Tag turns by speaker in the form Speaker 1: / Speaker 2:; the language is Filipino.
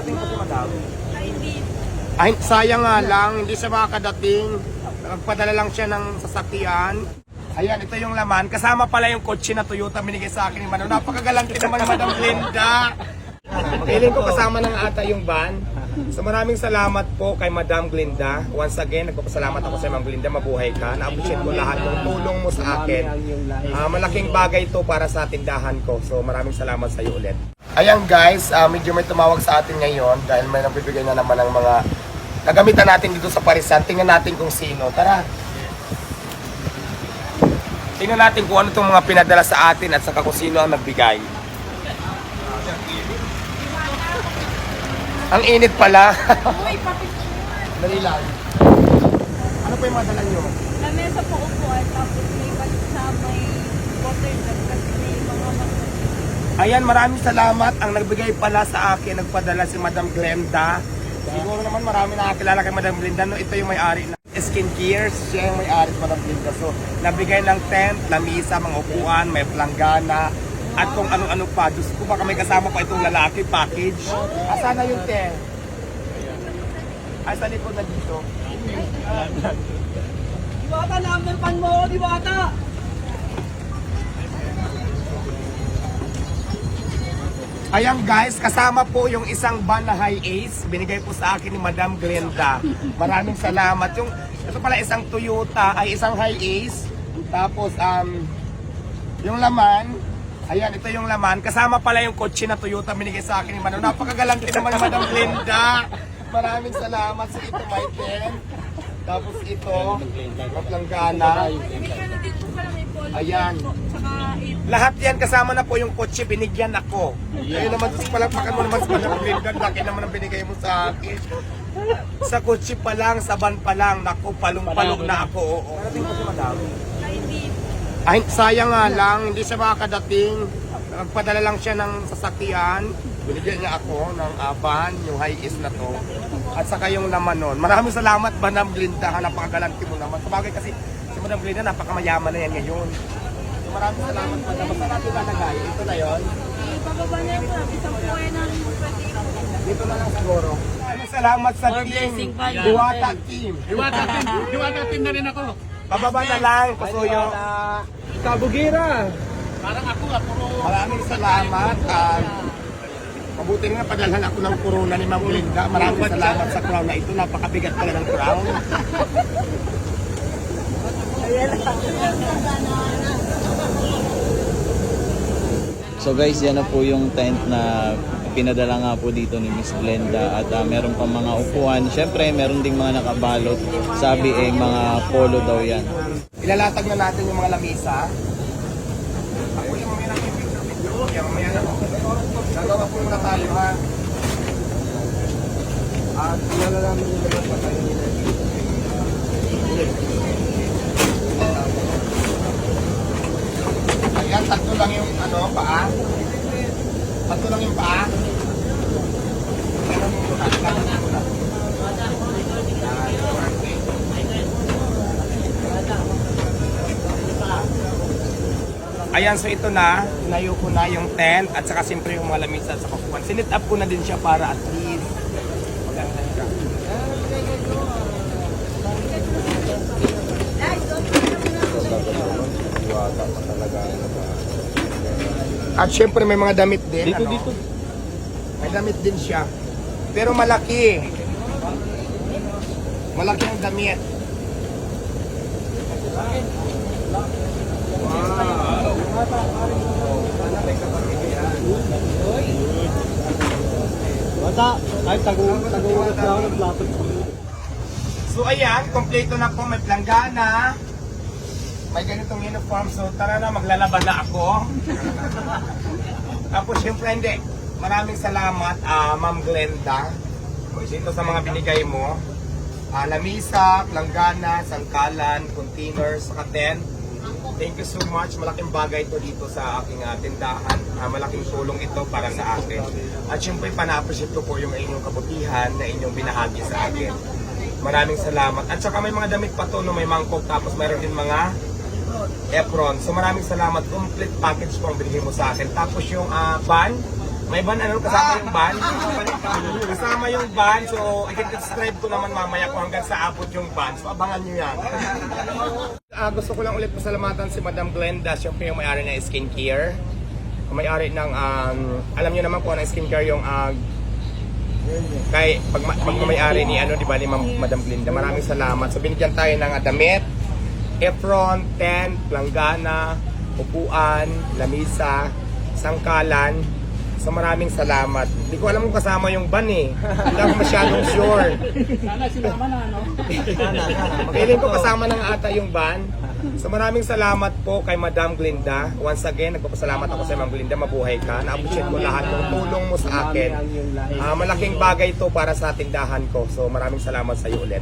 Speaker 1: Nakarating pa si madam.
Speaker 2: Ay, hindi.
Speaker 1: Ay, sayang nga lang, hindi siya makakadating. Nagpadala lang siya ng sasakyan. Ayan, ito yung laman. Kasama pala yung kotse na Toyota binigay sa akin ni Madam. Napakagalante naman ni Madam Glenda. Feeling ko kasama ng ata yung van. So maraming salamat po kay Madam Glenda. Once again, nagpapasalamat ako sa Madam Glenda. Mabuhay ka. Na-appreciate ko lahat ng tulong mo sa akin. Malaking bagay ito para sa tindahan ko. So maraming salamat sa iyo ulit. Ayan guys, medyo may tumawag sa atin ngayon dahil may nagbibigay na naman ng mga kagamitan natin dito sa Parisan. Tingnan natin kung sino. Tara! Tingnan natin kung ano itong mga pinadala sa atin at saka kung sino ang nagbigay. Ang init pala.
Speaker 2: Uy, papicturan.
Speaker 1: Dali lang. Ano pa yung mga dala nyo?
Speaker 2: Lamesa po upuan, tapos may bansa, may water jug, kasi may mga masakit.
Speaker 1: Ayan, maraming salamat. Ang nagbigay pala sa akin, nagpadala si Madam Glenda. Siguro naman marami nakakilala kay Madam Glenda. No, ito yung may-ari na skincare. Siya yung may-ari sa Madam Glenda. So, nabigay ng tent, lamisa, mga upuan, may planggana, at kung ano-ano pa. Diyos ko, baka may kasama pa itong lalaki package. Asa na yung tent? Ay, sa likod na dito.
Speaker 3: Diwata, naman pan mo, Diwata!
Speaker 1: Ayan guys, kasama po yung isang van na high ace. Binigay po sa akin ni Madam Glenda. Maraming salamat. Ito pala isang Toyota, ay isang high ace. Tapos, yung laman, ayan, ito yung laman. Kasama pala yung kotse na Toyota binigay sa akin ni Madam. Napakagalante naman ni Madam Glenda. Maraming salamat sa ito, my friend. Tapos ito, maplanggana.
Speaker 2: Bigyan na din po pala may polo.
Speaker 1: Ayan.
Speaker 2: Tsaka
Speaker 1: Lahat yan kasama na po yung kotse, binigyan ako. Ayun naman, palakpakan mo naman sa Madam Glenda. Laki naman ang binigay mo sa akin. Sa kotse pa lang, sa van pa lang, naku, palong-palong na ako. Oo. Parating pa si Madam.
Speaker 2: ay, hindi.
Speaker 1: Ay, sayang nga lang, hindi siya makakadating. Nagpadala lang siya ng sasakyan. Binigyan niya ako ng van, yung high-is na to. At saka yung laman nun. Maraming salamat, Madam Glenda. Napakagalante mo naman. Sabagay kasi si Madam Glenda, napakamayaman na yan ngayon. So, maraming salamat, Madam. Basta natin lalagay. Ito na yon.
Speaker 2: Ibababa na yung isang buhay ng 20.
Speaker 1: Dito na lang siguro. Maraming salamat sa team. Diwata team.
Speaker 3: Diwata team na rin ako.
Speaker 1: Bababa na lang, Pasuyo.
Speaker 3: Kabugira! Parang ako puro...
Speaker 1: Maraming salamat. Mabuti nga padalhan ako ng corona ni Ma'am Glenda. Maraming salamat sa crown na ito. Napakabigat pala ng crown.
Speaker 4: So guys, yan na po yung tent na pinadala nga po dito ni Miss Glenda at meron pa mga upuan. Syempre, meron ding mga nakabalot. Sabi mga polo daw yan.
Speaker 1: Ilalatag na natin yung mga lamisa. Ako yung mamaya natin yung picture. Yung mamaya na. Nagawa po muna tayo ha. At ilalalaman yung mga patay. Ayan, tatlo lang yung paa. Tatlo lang yung paa. Ayan, so ito na, nayo ko na yung tent at saka siyempre yung mga lamisa sa kapuan. Sinit up ko na din siya para at least maganda siya. At syempre may mga damit din. Dito. May damit din siya. Pero malaki. Malaki ang damit. Wow. Sana may kapag-ibigyan.
Speaker 3: Bata, ay tagulat na ako ng plato.
Speaker 1: So ayan, kompleto na po. May planggana. May ganitong uniform. So tara na, maglalaba na ako. Tapos syempre hindi. Maraming salamat, Ma'am Glenda. Dito sa mga binigay mo. Lamisa, planggana, sangkalan, containers, saka tent. Thank you so much. Malaking bagay ito dito sa aking tindahan. Malaking tulong ito para sa akin. At syempre, pana-appreciate ko po yung inyong kabutihan na inyong binahagi sa akin. Maraming salamat. At saka may mga damit pa to, no? May mangkok, tapos mayroon din mga apron. So maraming salamat. Complete package po ang binigay mo sa akin. Tapos yung van, may van, ano kasama yung van? kasama yung van. So, i-describe ko naman mamaya kung hanggang sa abot yung van. So, abangan nyo yan. Gusto ko lang ulit pasalamatan si Madam Glenda. Siya yung may-ari ng skincare. May-ari ng, alam nyo naman kung ano skincare yung kay pag may-ari ni di ba ni Madam Glenda. Maraming salamat. So binigyan tayo ng damit, apron, tent, planggana, upuan, lamisa, sangkalan. So maraming salamat. Hindi ko alam kung kasama yung van eh. Hindi ako masyadong sure.
Speaker 3: Sana sinama na, no?
Speaker 1: Feeling ko kasama na nga ata yung van. So maraming salamat po kay Madam Glenda. Once again, nagpapasalamat ako sa Madam Glenda. Mabuhay ka. Na-appreciate ko lahat ng tulong mo sa akin. Malaking bagay to para sa tindahan ko. So maraming salamat sa iyo ulit.